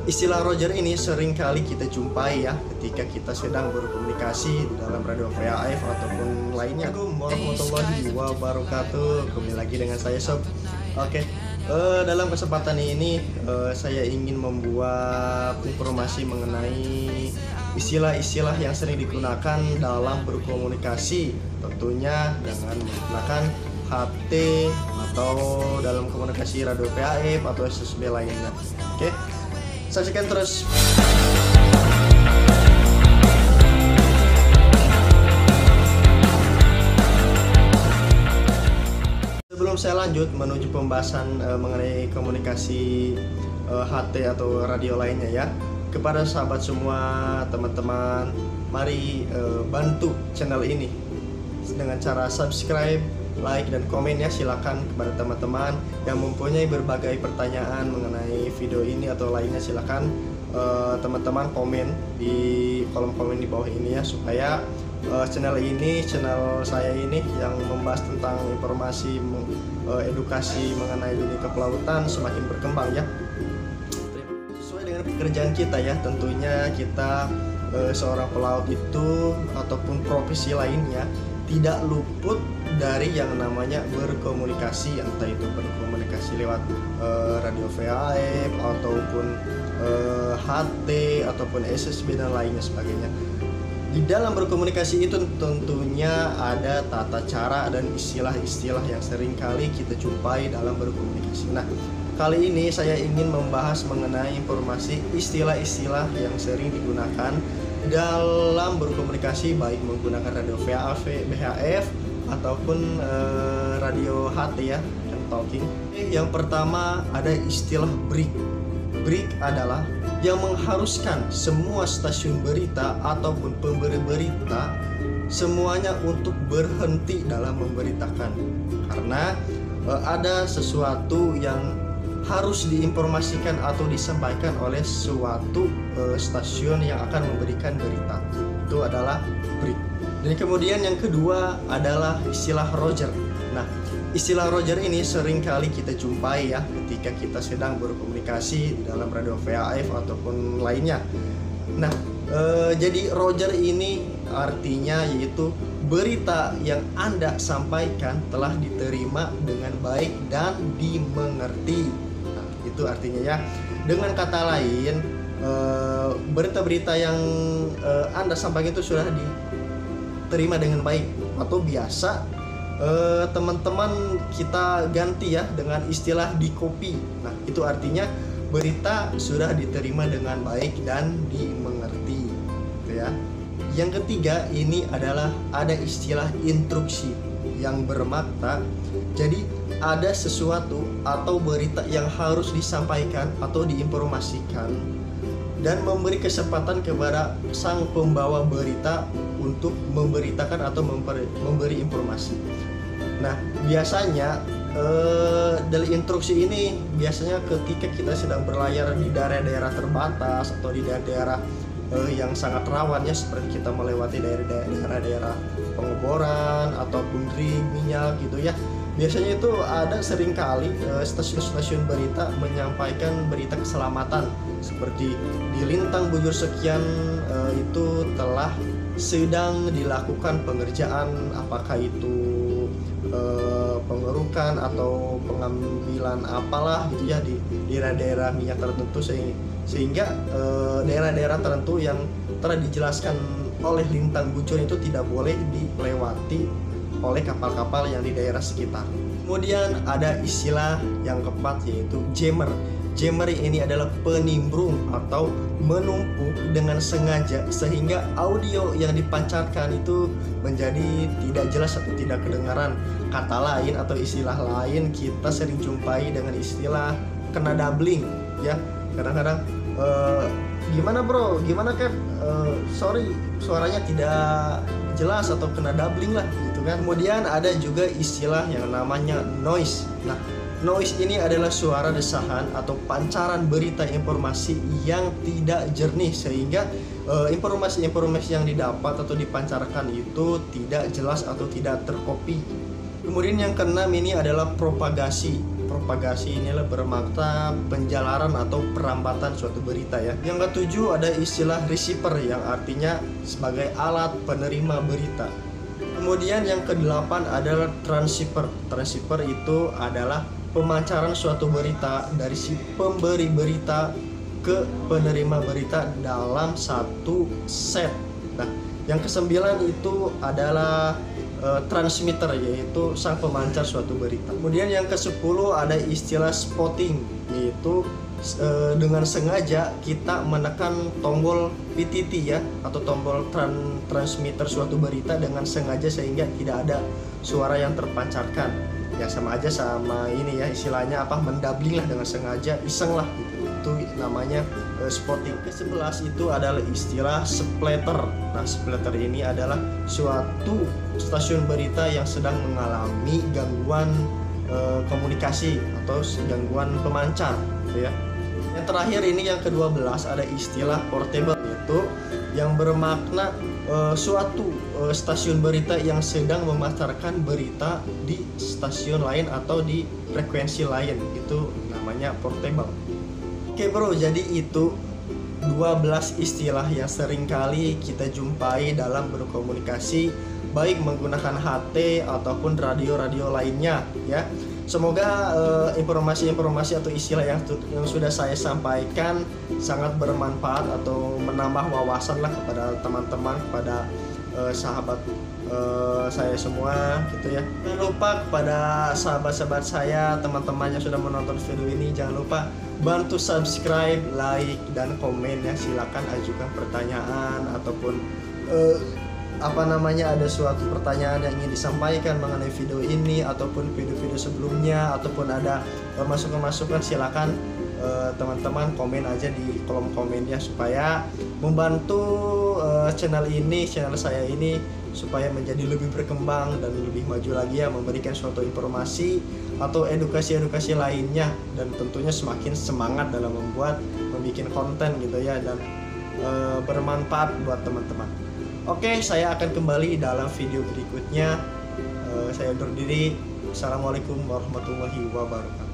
Istilah Roger ini sering kali kita jumpai ya ketika kita sedang berkomunikasi di dalam radio VHF ataupun lainnya. Assalamualaikum warahmatullahi wabarakatuh. Kembali lagi dengan saya Sob. Oke, dalam kesempatan ini saya ingin membuat informasi mengenai istilah-istilah yang sering digunakan dalam berkomunikasi, tentunya dengan menggunakan HT atau dalam komunikasi radio VHF atau SSB lainnya. Oke, saksikan terus. Sebelum saya lanjut menuju pembahasan mengenai komunikasi HT atau radio lainnya ya, kepada sahabat semua, teman-teman, mari bantu channel ini dengan cara subscribe, like, dan komen ya. Silakan kepada teman-teman yang mempunyai berbagai pertanyaan mengenai video ini atau lainnya, silakan teman-teman komen di kolom komen di bawah ini ya, supaya channel saya ini yang membahas tentang informasi edukasi mengenai dunia kepelautan semakin berkembang ya. Sesuai dengan pekerjaan kita ya, tentunya kita seorang pelaut itu ataupun profesi lainnya tidak luput dari yang namanya berkomunikasi, entah itu berkomunikasi lewat radio VHF ataupun HT ataupun SSB dan lainnya sebagainya. Di dalam berkomunikasi itu tentunya ada tata cara dan istilah-istilah yang sering kali kita jumpai dalam berkomunikasi. Nah, kali ini saya ingin membahas mengenai informasi istilah-istilah yang sering digunakan dalam berkomunikasi, baik menggunakan radio VHF ataupun radio HT ya, yang talking. Yang pertama ada istilah break. Break adalah yang mengharuskan semua stasiun berita ataupun pemberi berita semuanya untuk berhenti dalam memberitakan, karena ada sesuatu yang harus diinformasikan atau disampaikan oleh suatu stasiun yang akan memberikan berita. Itu adalah break. Dan kemudian yang kedua adalah istilah Roger. Nah, istilah Roger ini sering kali kita jumpai ya ketika kita sedang berkomunikasi di dalam radio VHF ataupun lainnya. Nah, jadi Roger ini artinya yaitu berita yang Anda sampaikan telah diterima dengan baik dan dimengerti. Nah, itu artinya ya. Dengan kata lain, berita-berita yang Anda sampaikan itu sudah diterima dengan baik, atau biasa teman-teman kita ganti ya dengan istilah di copy. Nah, itu artinya berita sudah diterima dengan baik dan dimengerti, gitu ya. Yang ketiga ini adalah ada istilah instruksi yang bermakna jadi ada sesuatu atau berita yang harus disampaikan atau diinformasikan dan memberi kesempatan kepada sang pembawa berita untuk memberitakan atau memberi informasi. Nah, biasanya dari instruksi ini biasanya ketika kita sedang berlayar di daerah-daerah terbatas atau di daerah-daerah yang sangat rawan ya, seperti kita melewati daerah-daerah pengeboran ataupun rig minyak gitu ya. Biasanya itu ada seringkali stasiun-stasiun berita menyampaikan berita keselamatan, seperti di lintang bujur sekian itu telah sedang dilakukan pengerjaan, apakah itu pengerukan atau pengambilan apalah gitu ya di daerah-daerah minyak tertentu, sehingga daerah-daerah tertentu yang telah dijelaskan oleh lintang bujur itu tidak boleh dilewati oleh kapal-kapal yang di daerah sekitar. Kemudian ada istilah yang keempat yaitu jammer. Jammer ini adalah penimbrung atau menumpuk dengan sengaja sehingga audio yang dipancarkan itu menjadi tidak jelas atau tidak kedengaran. Kata lain atau istilah lain kita sering jumpai dengan istilah kena doubling ya. Kadang-kadang gimana bro, gimana Kev, sorry suaranya tidak jelas atau kena doubling lah gitu kan. Kemudian ada juga istilah yang namanya noise. Nah, noise ini adalah suara desahan atau pancaran berita informasi yang tidak jernih sehingga informasi-informasi yang didapat atau dipancarkan itu tidak jelas atau tidak terkopi. Kemudian yang keenam ini adalah propagasi. propagasi inilah bermakna penjalaran atau perambatan suatu berita ya. Yang ketujuh ada istilah receiver yang artinya sebagai alat penerima berita. Kemudian yang kedelapan adalah transceiver. Transceiver itu adalah pemancaran suatu berita dari si pemberi berita ke penerima berita dalam satu set. Nah, yang kesembilan itu adalah transmitter, yaitu sang pemancar suatu berita. Kemudian yang ke-10 ada istilah spotting, yaitu dengan sengaja kita menekan tombol PTT ya, atau tombol transmitter suatu berita dengan sengaja sehingga tidak ada suara yang terpancarkan. Ya sama aja sama ini ya, istilahnya apa, mendabling lah dengan sengaja, iseng lah gitu. Itu namanya spotting. Ke-11 itu adalah istilah splatter. Nah, splatter ini adalah suatu stasiun berita yang sedang mengalami gangguan komunikasi atau gangguan pemancar gitu ya. Yang terakhir ini yang ke-12 ada istilah portable, yaitu yang bermakna suatu stasiun berita yang sedang memasarkan berita di stasiun lain atau di frekuensi lain, itu namanya portable. Oke bro, jadi itu 12 istilah yang seringkali kita jumpai dalam berkomunikasi, baik menggunakan HT ataupun radio-radio lainnya ya. Semoga informasi-informasi atau istilah yang sudah saya sampaikan sangat bermanfaat atau menambah wawasan lah kepada teman-teman, kepada sahabat saya semua gitu ya. Jangan lupa kepada sahabat-sahabat saya, teman-teman yang sudah menonton video ini, jangan lupa bantu subscribe, like, dan komen ya. Silakan ajukan pertanyaan ataupun ada suatu pertanyaan yang ingin disampaikan mengenai video ini ataupun video-video sebelumnya, ataupun ada masukan-masukan, silakan teman-teman komen aja di kolom komennya supaya membantu channel saya ini supaya menjadi lebih berkembang dan lebih maju lagi ya, memberikan suatu informasi atau edukasi-edukasi lainnya, dan tentunya semakin semangat dalam membuat konten gitu ya, dan bermanfaat buat teman-teman. Oke, saya akan kembali dalam video berikutnya. Saya undur diri. Assalamualaikum warahmatullahi wabarakatuh.